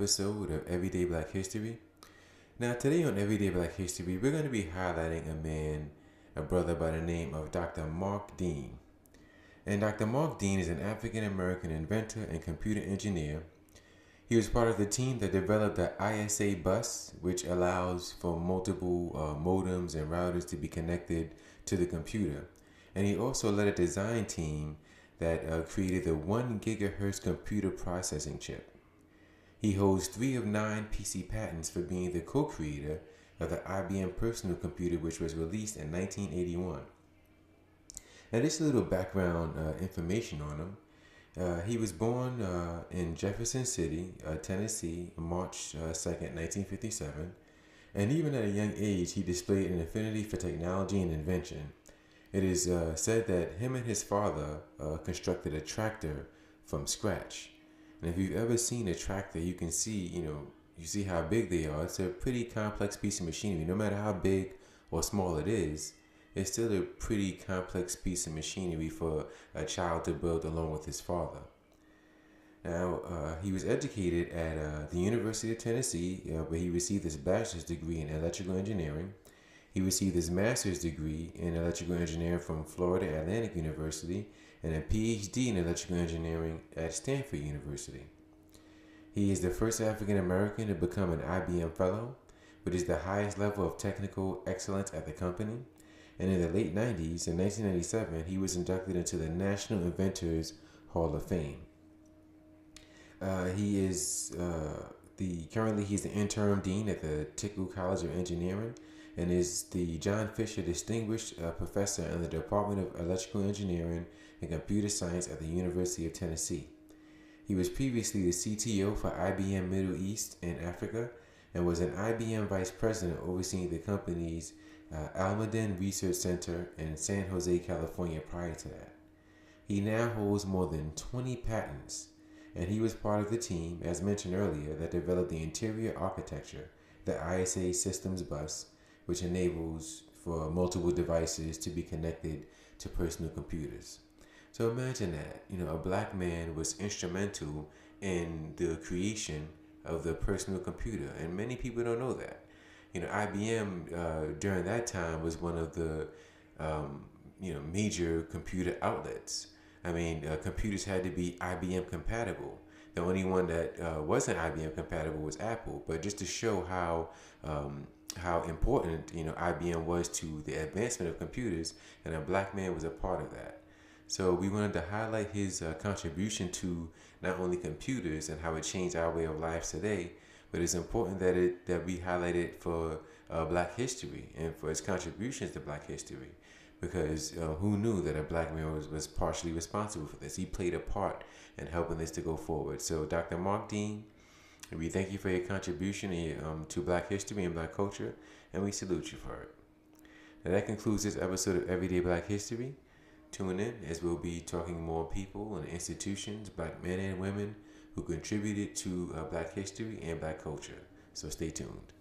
episode of Everyday Black History. Now, today on Everyday Black History, we're going to be highlighting a brother by the name of Dr. Mark Dean. And Dr. Mark Dean is an African American inventor and computer engineer. He was part of the team that developed the ISA bus, which allows for multiple modems and routers to be connected to the computer. And he also led a design team that created the 1 gigahertz computer processing chip. He holds 3 of 9 PC patents for being the co-creator of the IBM personal computer, which was released in 1981. Now, just a little background information on him. He was born in Jefferson City, Tennessee, March 2nd, 1957. And even at a young age, he displayed an affinity for technology and invention. It is said that him and his father constructed a tractor from scratch. And if you've ever seen a tractor, you can see, you see how big they are. It's a pretty complex piece of machinery. No matter how big or small it is, it's still a pretty complex piece of machinery for a child to build along with his father. Now, he was educated at the University of Tennessee, where he received his bachelor's degree in electrical engineering. He received his master's degree in electrical engineering from Florida Atlantic University and a PhD in electrical engineering at Stanford University. He is the first African American to become an IBM Fellow, which is the highest level of technical excellence at the company. And in the late 90s, in 1997, he was inducted into the National Inventors Hall of Fame. Currently he's the interim dean at the Tickle College of Engineering and is the John Fisher Distinguished Professor in the Department of Electrical Engineering and Computer Science at the University of Tennessee. He was previously the CTO for IBM Middle East and Africa and was an IBM Vice President overseeing the company's Almaden Research Center in San Jose, California prior to that. He now holds more than 20 patents, and he was part of the team, as mentioned earlier, that developed the interior architecture, the ISA systems bus, which enables for multiple devices to be connected to personal computers. So imagine that, a black man was instrumental in the creation of the personal computer, and many people don't know that. IBM during that time was one of the major computer outlets. Computers had to be IBM compatible. The only one that wasn't IBM compatible was Apple. But just to show how important IBM was to the advancement of computers, and a black man was a part of that. So we wanted to highlight his contribution to not only computers and how it changed our way of life today, but it's important that we highlight it for Black history and for its contributions to Black history. Because who knew that a black man was partially responsible for this? He played a part in helping this to go forward. So Dr. Mark Dean, we thank you for your contribution to Black history and Black culture, and we salute you for it. Now that concludes this episode of Everyday Black History. Tune in as we'll be talking more people and institutions, Black men and women, who contributed to Black history and Black culture. So stay tuned.